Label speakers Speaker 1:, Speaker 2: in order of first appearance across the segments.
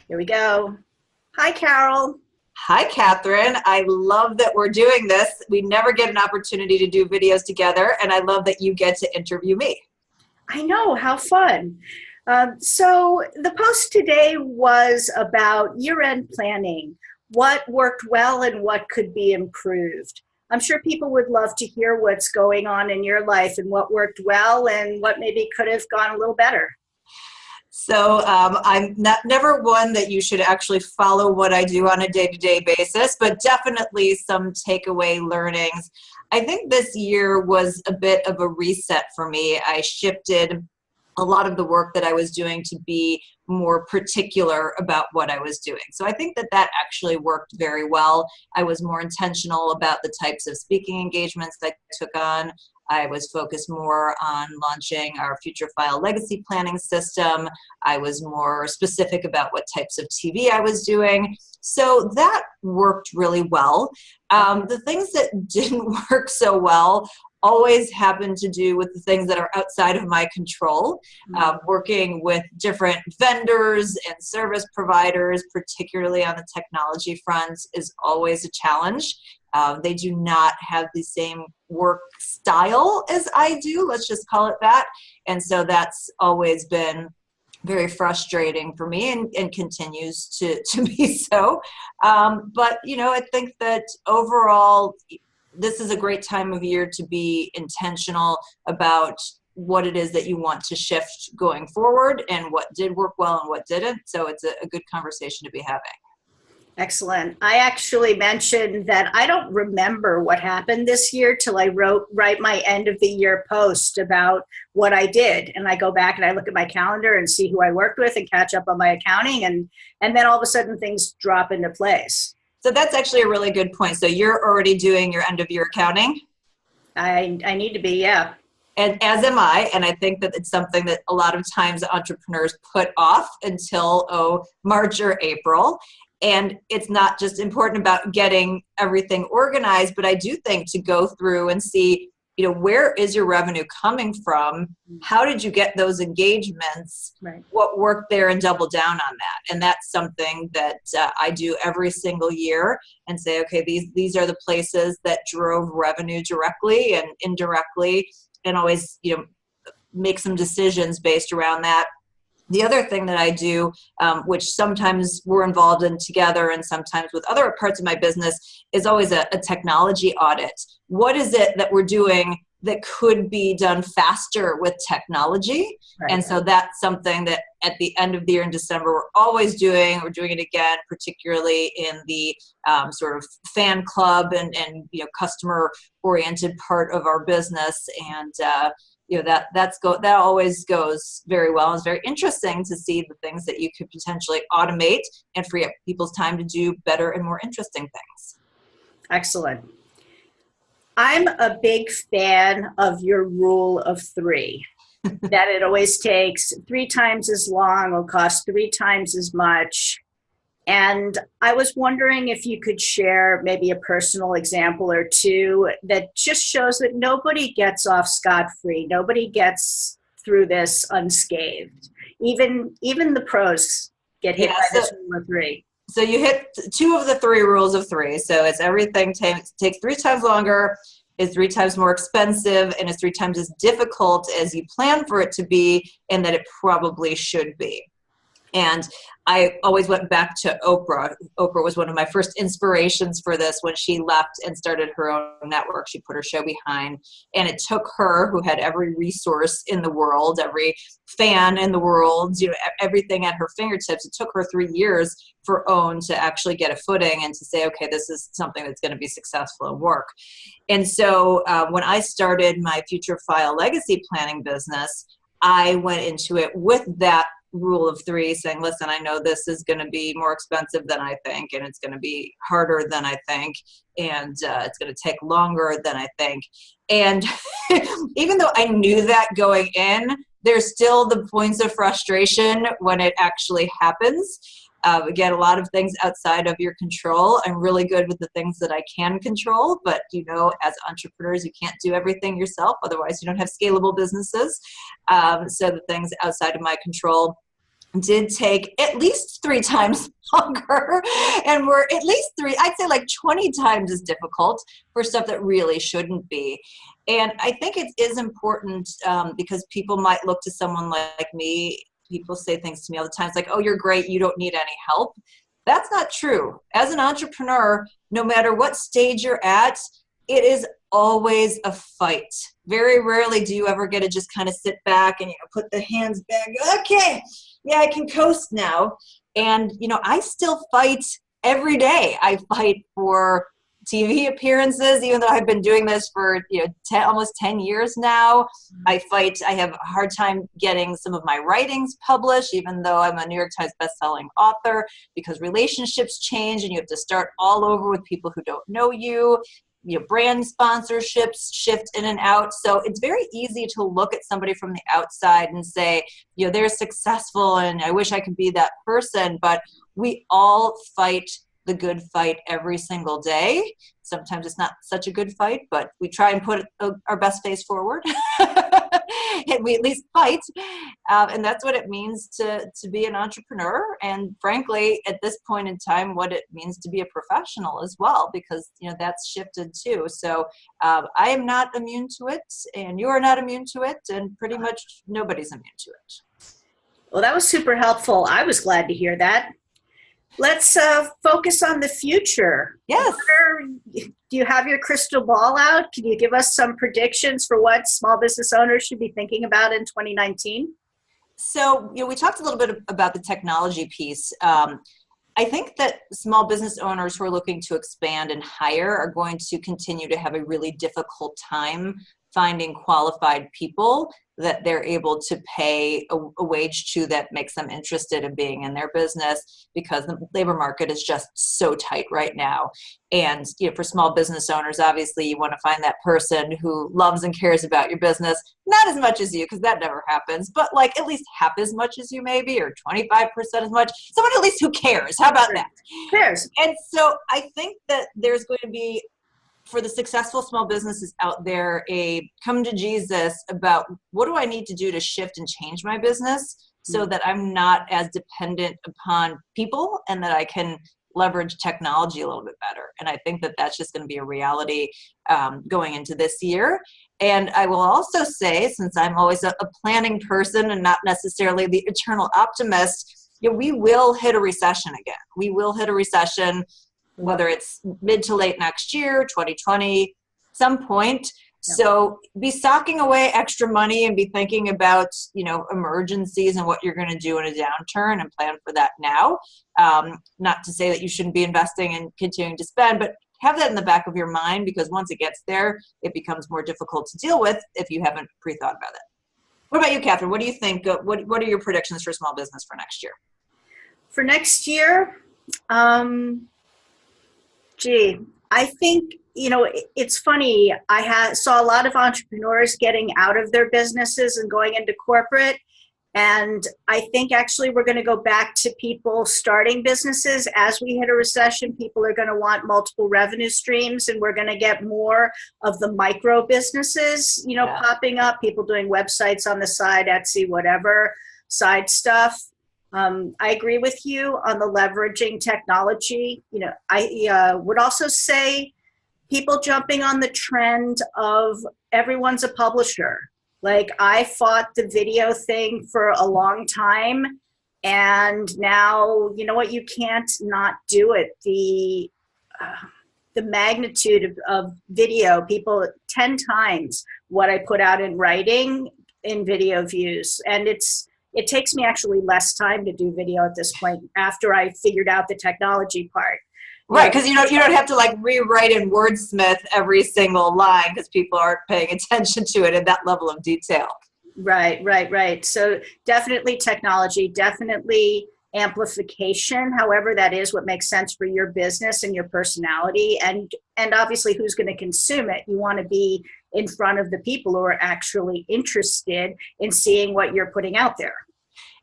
Speaker 1: Here we go. Hi, Carol.
Speaker 2: Hi, Catherine. I love that we're doing this. We never get an opportunity to do videos together, and I love that you get to interview me.
Speaker 1: I know, how fun. So the post today was about year-end planning, what worked well and what could be improved. I'm sure people would love to hear what's going on in your life and what worked well and what maybe could have gone a little better.
Speaker 2: I'm never one that you should actually follow what I do on a day-to-day basis, but definitely some takeaway learnings. I think this year was a bit of a reset for me. I shifted a lot of the work that I was doing to be more particular about what I was doing. So I think that that actually worked very well. I was more intentional about the types of speaking engagements that I took on. I was focused more on launching our future file legacy planning system. I was more specific about what types of TV I was doing. So that worked really well. The things that didn't work so well always happen to do with the things that are outside of my control. Working with different vendors and service providers, particularly on the technology front, is always a challenge. They do not have the same work style as I do, let's just call it that. And so that's always been very frustrating for me and continues to be so. But, I think that overall, this is a great time of year to be intentional about what it is that you want to shift going forward and what did work well and what didn't. So it's a good conversation to be having.
Speaker 1: Excellent. I actually mentioned that I don't remember what happened this year till I write my end of the year post about what I did. And I go back and I look at my calendar and see who I worked with and catch up on my accounting. And then all of a sudden things drop into place.
Speaker 2: So that's actually a really good point. So you're already doing your end of year accounting?
Speaker 1: I need to be, yeah.
Speaker 2: And as am I, and I think that it's something that a lot of times entrepreneurs put off until March or April. And it's not just important about getting everything organized, but I do think to go through and see, where is your revenue coming from? How did you get those engagements?
Speaker 1: Right.
Speaker 2: What worked there, and double down on that. And that's something that I do every single year and say, okay, these are the places that drove revenue directly and indirectly, and always, make some decisions based around that. The other thing that I do, which sometimes we're involved in together and sometimes with other parts of my business, is always a technology audit. What is it that we're doing that could be done faster with technology?
Speaker 1: Right.
Speaker 2: And so that's something that at the end of the year in December, we're always doing. We're doing it again, particularly in the sort of fan club and customer-oriented part of our business. And that always goes very well. It's very interesting to see the things that you could potentially automate and free up people's time to do better and more interesting things.
Speaker 1: Excellent. I'm a big fan of your rule of three, that it always takes 3 times as long, will cost 3 times as much. And I was wondering if you could share maybe a personal example or two that just shows that nobody gets off scot-free. Nobody gets through this unscathed. Even the pros get hit by this rule of 3.
Speaker 2: So you hit 2 of the 3 rules of 3. So it's everything takes 3 times longer, is 3 times more expensive, and is 3 times as difficult as you plan for it to be, and that it probably should be. And I always went back to Oprah. Oprah was one of my first inspirations for this when she left and started her own network. She put her show behind, and it took her, who had every resource in the world, every fan in the world, everything at her fingertips. It took her 3 years for OWN to actually get a footing and to say, okay, this is something that's going to be successful and work. And so when I started my future file legacy planning business, I went into it with that rule of 3, saying, listen, I know this is going to be more expensive than I think, and it's going to be harder than I think, and it's going to take longer than I think. And even though I knew that going in, there's still the points of frustration when it actually happens. Again, a lot of things outside of your control. I'm really good with the things that I can control, but as entrepreneurs, you can't do everything yourself. Otherwise, you don't have scalable businesses. So the things outside of my control, did take at least 3 times longer and were at least I'd say like 20 times as difficult for stuff that really shouldn't be. And I think it is important because people might look to someone like me. People say things to me all the time. It's like, oh, you're great. You don't need any help. That's not true. As an entrepreneur, no matter what stage you're at, it is always a fight. Very rarely do you ever get to just kind of sit back and, put the hands back. Okay, yeah, I can coast now. And, I still fight every day. I fight for TV appearances, even though I've been doing this for, almost 10 years now. I have a hard time getting some of my writings published, even though I'm a New York Times bestselling author, because relationships change and you have to start all over with people who don't know you. Brand sponsorships shift in and out. So it's very easy to look at somebody from the outside and say, they're successful and I wish I could be that person. But we all fight the good fight every single day. Sometimes it's not such a good fight, but we try and put our best face forward. And we at least fight. And that's what it means to be an entrepreneur. And frankly, at this point in time, what it means to be a professional as well, because, that's shifted too. So I am not immune to it and you are not immune to it. And pretty much nobody's immune to it.
Speaker 1: Well, that was super helpful. I was glad to hear that. Let's focus on the future.
Speaker 2: Yes.
Speaker 1: Do you have your crystal ball out? Can you give us some predictions for what small business owners should be thinking about in 2019?
Speaker 2: So, we talked a little bit about the technology piece. I think that small business owners who are looking to expand and hire are going to continue to have a really difficult time finding qualified people that they're able to pay a wage to that makes them interested in being in their business, because the labor market is just so tight right now. And for small business owners, obviously you want to find that person who loves and cares about your business, not as much as you, because that never happens, but like at least half as much as you maybe, or 25% as much. Someone at least who cares. How about that?
Speaker 1: Cares.
Speaker 2: And so I think that there's going to be, for the successful small businesses out there, a come to Jesus about what do I need to do to shift and change my business so that I'm not as dependent upon people and that I can leverage technology a little bit better. And I think that that's just going to be a reality going into this year. And I will also say, since I'm always a planning person and not necessarily the eternal optimist, we will hit a recession again. We will hit a recession, whether it's mid to late next year, 2020, some point. Yep. So be stocking away extra money and be thinking about, emergencies and what you're going to do in a downturn and plan for that now. Not to say that you shouldn't be investing and continuing to spend, but have that in the back of your mind, because once it gets there, it becomes more difficult to deal with if you haven't pre-thought about it. What about you, Catherine? What do you think? What are your predictions for small business for next year?
Speaker 1: For next year, I think, it's funny. I saw a lot of entrepreneurs getting out of their businesses and going into corporate. And I think actually we're going to go back to people starting businesses. As we hit a recession, people are going to want multiple revenue streams, and we're going to get more of the micro businesses, popping up, people doing websites on the side, Etsy, whatever, side stuff. I agree with you on the leveraging technology. I would also say people jumping on the trend of everyone's a publisher. Like, I fought the video thing for a long time, and now, you can't not do it. The magnitude of video, people 10 times what I put out in writing in video views. And it takes me actually less time to do video at this point after I figured out the technology part.
Speaker 2: Right, because you don't have to like rewrite in Wordsmith every single line because people aren't paying attention to it in that level of detail.
Speaker 1: Right. So definitely technology, definitely amplification, however that is, what makes sense for your business and your personality, and obviously who's going to consume it. You want to be in front of the people who are actually interested in seeing what you're putting out there.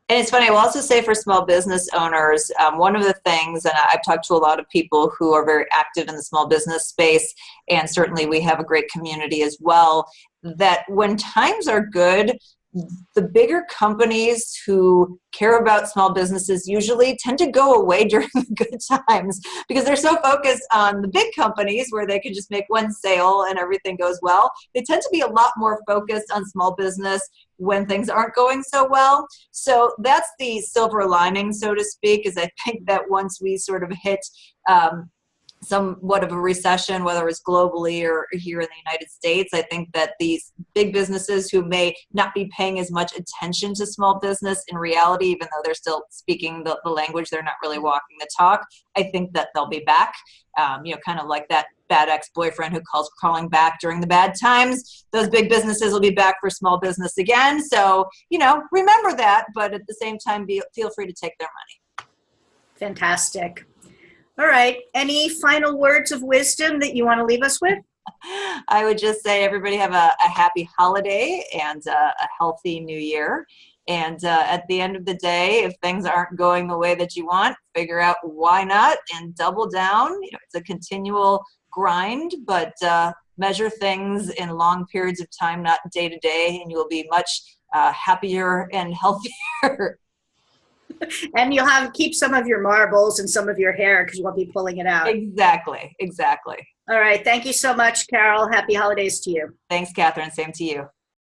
Speaker 2: And it's funny, I will also say for small business owners, one of the things, and I've talked to a lot of people who are very active in the small business space, and certainly we have a great community as well, that when times are good, the bigger companies who care about small businesses usually tend to go away during the good times because they're so focused on the big companies where they can just make one sale and everything goes well. They tend to be a lot more focused on small business when things aren't going so well. So that's the silver lining, so to speak, is I think that once we sort of hit somewhat of a recession, whether it's globally or here in the United States, I think that these big businesses who may not be paying as much attention to small business in reality, even though they're still speaking the language, they're not really walking the talk. I think that they'll be back, kind of like that bad ex-boyfriend who calls crawling back during the bad times. Those big businesses will be back for small business again. So, remember that, but at the same time, feel free to take their money.
Speaker 1: Fantastic. All right. Any final words of wisdom that you want to leave us with?
Speaker 2: I would just say everybody have a happy holiday and a healthy new year. And at the end of the day, if things aren't going the way that you want, figure out why not and double down. It's a continual grind, but measure things in long periods of time, not day to day, and you will be much happier and healthier.
Speaker 1: And you'll keep some of your marbles and some of your hair because you won't be pulling it out.
Speaker 2: Exactly.
Speaker 1: All right. Thank you so much, Carol. Happy holidays to you.
Speaker 2: Thanks, Catherine. Same to you.